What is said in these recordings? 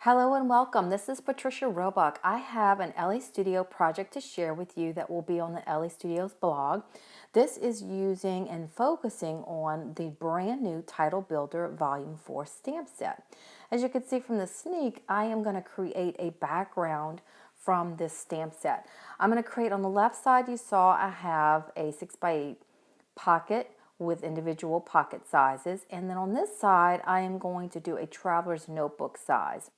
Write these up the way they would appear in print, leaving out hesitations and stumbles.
Hello and welcome. This is Patricia Roebuck. I have an Elle Studio project to share with you that will be on the Elle Studios blog. This is using and focusing on the brand new Title Builder Volume 4 stamp set. As you can see from the sneak, I am going to create a background from this stamp set. I'm going to create on the left side, you saw I have a 6x8 pocket with individual pocket sizes, and then on this side I am going to do a traveler's notebook size.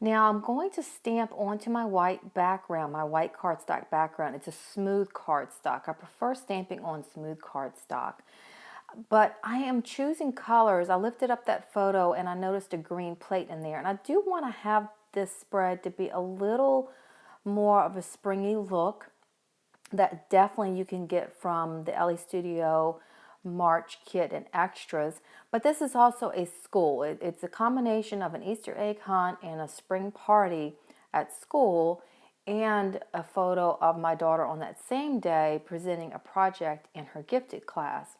Now I'm going to stamp onto my white background, my white cardstock background. It's a smooth cardstock. I prefer stamping on smooth cardstock. But I am choosing colors. I lifted up that photo and I noticed a green plate in there. And I do want to have this spread to be a little more of a springy look that definitely you can get from the Elle Studio March kit and extras. But this is also a school. It's a combination of an Easter egg hunt and a spring party at school, and a photo of my daughter on that same day presenting a project in her gifted class.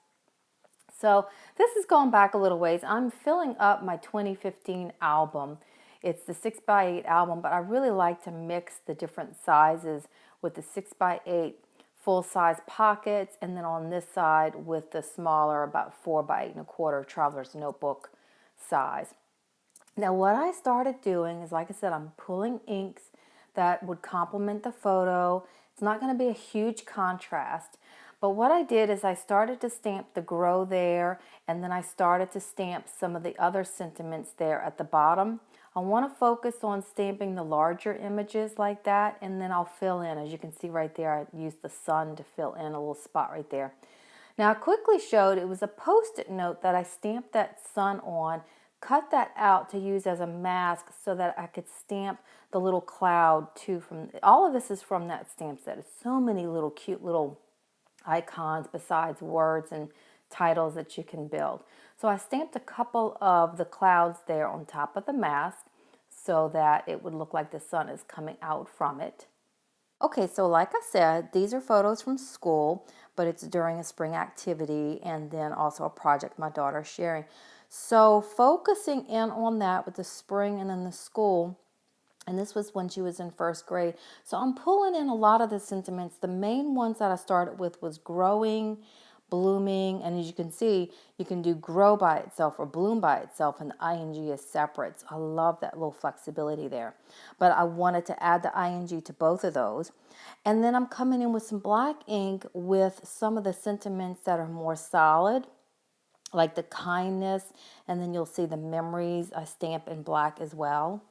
So this is going back a little ways. I'm filling up my 2015 album. It's the 6x8 album, but I really like to mix the different sizes with the 6x8 full-size pockets, and then on this side with the smaller, about 4x8 1/4 traveler's notebook size. Now what I started doing is, like I said, I'm pulling inks that would complement the photo. It's not going to be a huge contrast. But what I did is I started to stamp the grow there, and then I started to stamp some of the other sentiments there at the bottom. I want to focus on stamping the larger images like that, and then I'll fill in. As you can see right there, I used the sun to fill in a little spot right there. Now I quickly showed it was a post-it note that I stamped that sun on, cut that out to use as a mask so that I could stamp the little cloud too. From all of this is from that stamp set. It's so many little cute little icons besides words and titles that you can build. So I stamped a couple of the clouds there on top of the mask so that it would look like the sun is coming out from it. Okay, so like I said, these are photos from school, but it's during a spring activity and then also a project my daughter's sharing. So focusing in on that with the spring and then the school, and this was when she was in first grade. So I'm pulling in a lot of the sentiments. The main ones that I started with was growing, blooming, and as you can see, you can do grow by itself or bloom by itself, and the ing is separate. So I love that little flexibility there. But I wanted to add the ing to both of those. And then I'm coming in with some black ink with some of the sentiments that are more solid, like the kindness, and then you'll see the memories I stamp in black as well.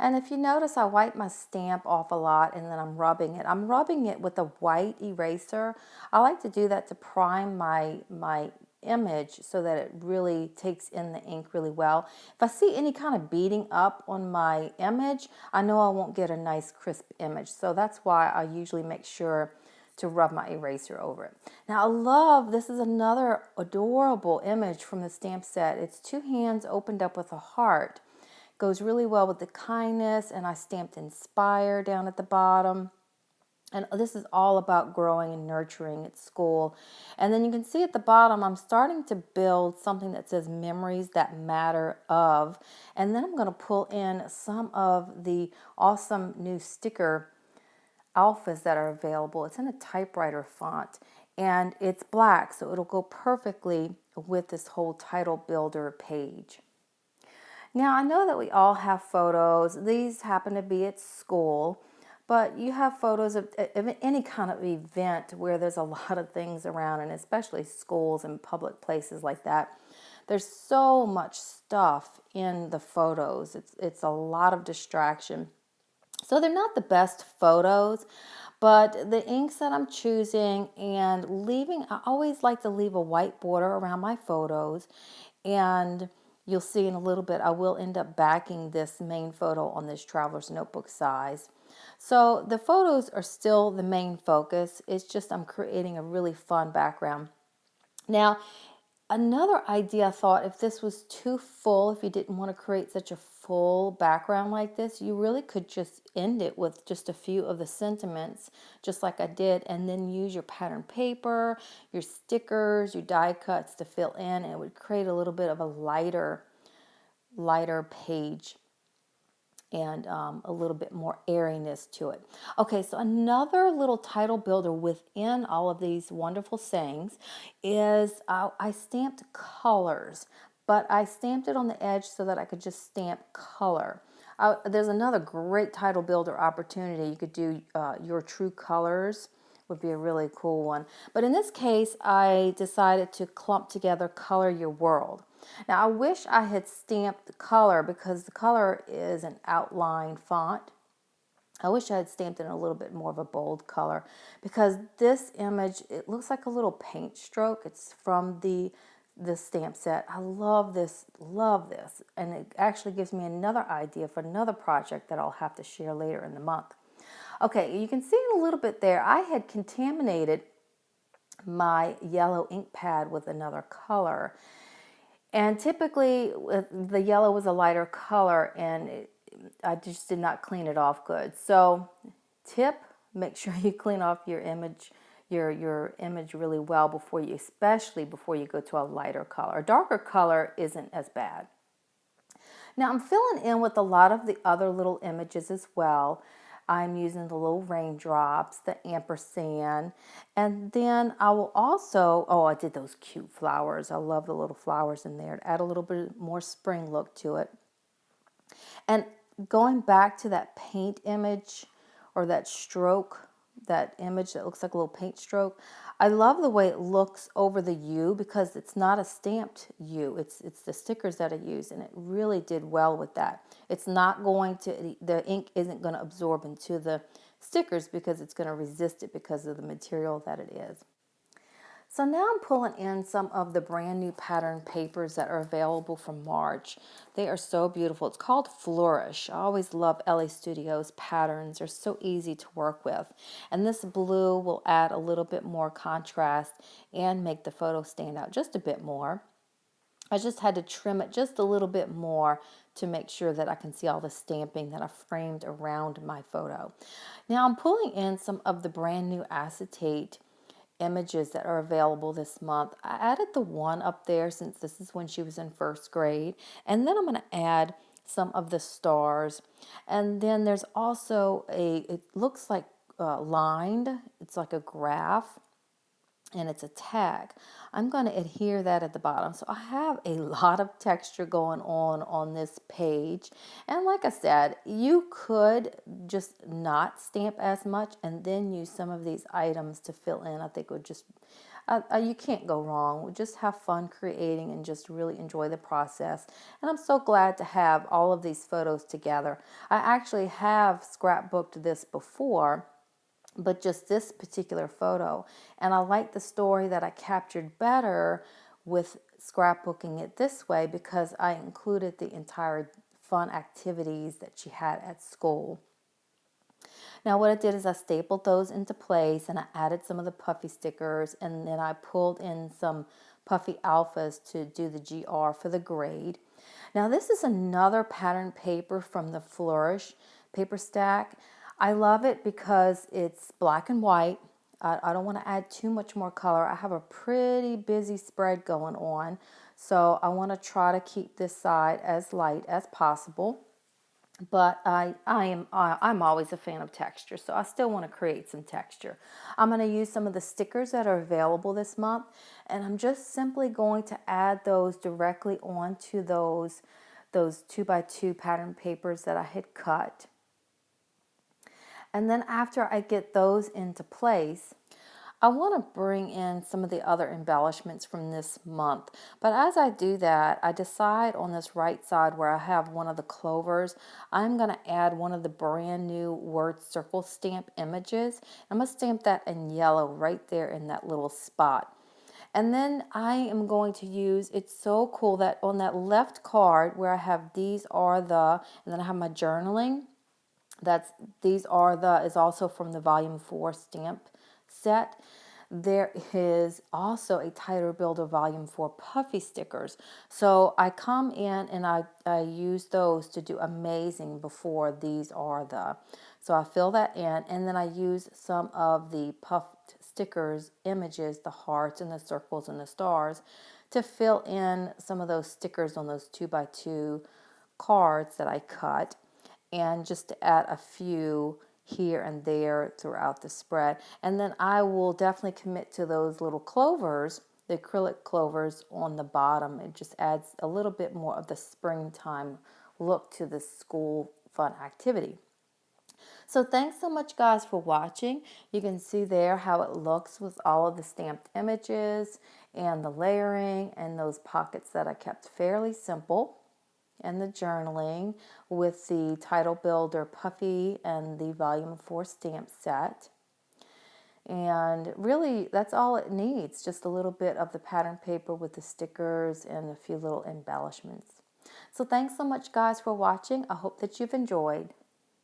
And if you notice, I wipe my stamp off a lot and then I'm rubbing it. I'm rubbing it with a white eraser. I like to do that to prime my image so that it really takes in the ink really well. If I see any kind of beading up on my image, I know I won't get a nice crisp image. So that's why I usually make sure to rub my eraser over it. Now I love, this is another adorable image from the stamp set. It's two hands opened up with a heart. Goes really well with the kindness, and I stamped inspire down at the bottom. And this is all about growing and nurturing at school. And then you can see at the bottom, I'm starting to build something that says memories that matter of. And then I'm going to pull in some of the awesome new sticker alphas that are available. It's in a typewriter font, and it's black, so it'll go perfectly with this whole title builder page. Now, I know that we all have photos. These happen to be at school, but you have photos of any kind of event where there's a lot of things around, and especially schools and public places like that. There's so much stuff in the photos. It's a lot of distraction. So they're not the best photos, but the inks that I'm choosing and leaving, I always like to leave a white border around my photos, and you'll see in a little bit, I will end up backing this main photo on this traveler's notebook size. So the photos are still the main focus. It's just I'm creating a really fun background. Now, another idea I thought, if this was too full, if you didn't want to create such a full background like this, you really could just end it with just a few of the sentiments, just like I did, and then use your pattern paper, your stickers, your die cuts to fill in, and it would create a little bit of a lighter page. and a little bit more airiness to it. Okay, so another little title builder within all of these wonderful sayings is I stamped colors, but I stamped it on the edge so that I could just stamp color. There's another great title builder opportunity. You could do your true colors would be a really cool one. But in this case, I decided to clump together color your world. Now I wish I had stamped the color because the color is an outline font. I wish I had stamped it in a little bit more of a bold color because this image, it looks like a little paint stroke. It's from the stamp set. I love this, and it actually gives me another idea for another project that I'll have to share later in the month. Okay, you can see it a little bit there. I had contaminated my yellow ink pad with another color, and typically the yellow was a lighter color, and I just did not clean it off good. So tip, make sure you clean off your image really well before you, especially before you go to a lighter color. A darker color isn't as bad. Now I'm filling in with a lot of the other little images as well. I'm using the little raindrops, the ampersand, and then I will also, oh, I did those cute flowers. I love the little flowers in there to add a little bit more spring look to it. And going back to that paint image or that stroke, that image that looks like a little paint stroke, I love the way it looks over the U because it's not a stamped U. It's the stickers that I use, and it really did well with that. It's not going to, the ink isn't going to absorb into the stickers because it's going to resist it because of the material that it is. So now I'm pulling in some of the brand new pattern papers that are available from March. They are so beautiful. It's called Flourish. I always love Elle Studios patterns. They're so easy to work with. And this blue will add a little bit more contrast and make the photo stand out just a bit more. I just had to trim it just a little bit more to make sure that I can see all the stamping that I framed around my photo. Now I'm pulling in some of the brand new acetate images that are available this month. I added the one up there since this is when she was in first grade, and then I'm going to add some of the stars. And then there's also it looks like lined, it's like a graph, and it's a tag. I'm going to adhere that at the bottom. So I have a lot of texture going on this page. And like I said, you could just not stamp as much and then use some of these items to fill in. I think it would just, you can't go wrong. We'll just have fun creating and just really enjoy the process. And I'm so glad to have all of these photos together. I actually have scrapbooked this before, but just this particular photo. And I like the story that I captured better with scrapbooking it this way because I included the entire fun activities that she had at school. Now what I did is I stapled those into place and I added some of the puffy stickers, and then I pulled in some puffy alphas to do the GR for the grade. Now this is another pattern paper from the Flourish paper stack. I love it because it's black and white. I don't want to add too much more color. I have a pretty busy spread going on, so I want to try to keep this side as light as possible. But I'm always a fan of texture, so I still want to create some texture. I'm going to use some of the stickers that are available this month, and I'm just simply going to add those directly onto those 2x2 pattern papers that I had cut. And then after I get those into place, I want to bring in some of the other embellishments from this month. But as I do that, I decide on this right side where I have one of the clovers, I'm going to add one of the brand new word circle stamp images. I'm going to stamp that in yellow right there in that little spot. And then I am going to use, it's so cool that on that left card where I have these are the, and then I have my journaling, these are the, is also from the volume 4 stamp set. There is also a Title Builder Volume 4 puffy stickers. So I come in and I use those to do amazing before these are the. So I fill that in, and then I use some of the puffed stickers images, the hearts and the circles and the stars, to fill in some of those stickers on those 2x2 cards that I cut. and just to add a few here and there throughout the spread. And then I will definitely commit to those little clovers, the acrylic clovers on the bottom. It just adds a little bit more of the springtime look to this school fun activity. So thanks so much, guys, for watching. You can see there how it looks with all of the stamped images and the layering and those pockets that I kept fairly simple, and the journaling with the title builder puffy and the volume 4 stamp set. And really, that's all it needs, just a little bit of the pattern paper with the stickers and a few little embellishments. So thanks so much, guys, for watching. I hope that you've enjoyed.